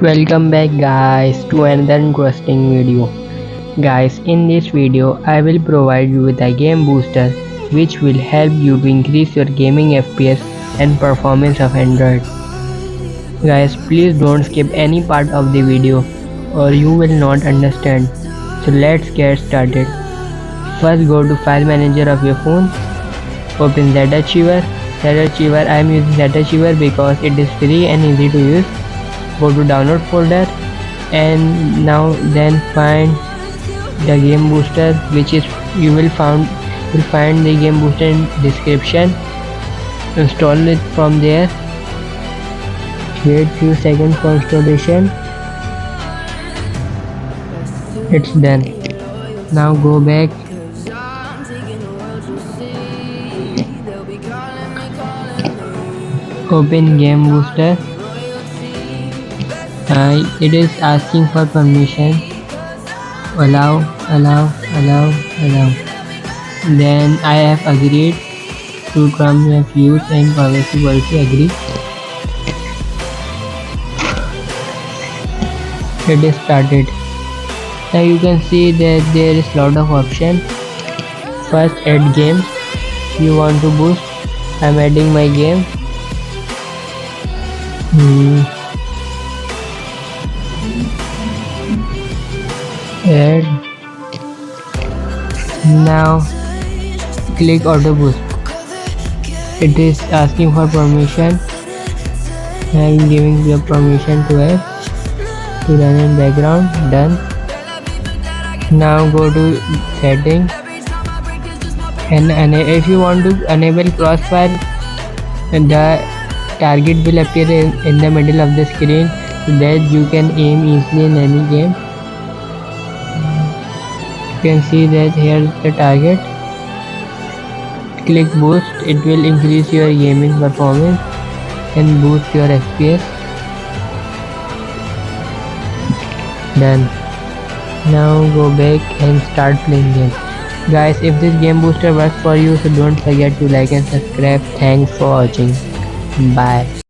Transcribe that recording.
Welcome back guys to another interesting video. Guys, in this video I will provide you with a game booster which will help you to increase your gaming FPS and performance of Android. Guys, please don't skip any part of the video or you will not understand. So let's get started. First go to file manager of your phone. Open ZArchiver. ZArchiver, I am using ZArchiver because it is free and easy to use. Go to download folder and now then find the game booster, which is you will find the game booster in description. Install it from there. Wait few seconds for installation. It's done. Now go back. Open game booster. It is asking for permission. Allow. Then I have agreed to terms of use and policy agree. It is started. Now you can see that there is lot of options. First, add game. You want to boost. I am adding my game. Add. Now click auto boost. It is asking for permission. I am giving the permission to it to run in background. Done. Now go to setting and if you want to enable crossfire, the target will appear in the middle of the screen so that you can aim easily in any game. You can see that here is the target. Click boost. It will increase your gaming performance and boost your FPS. Done. Now go back and start playing game. Guys, if this game booster works for you, so don't forget to like and subscribe. Thanks for watching. Bye.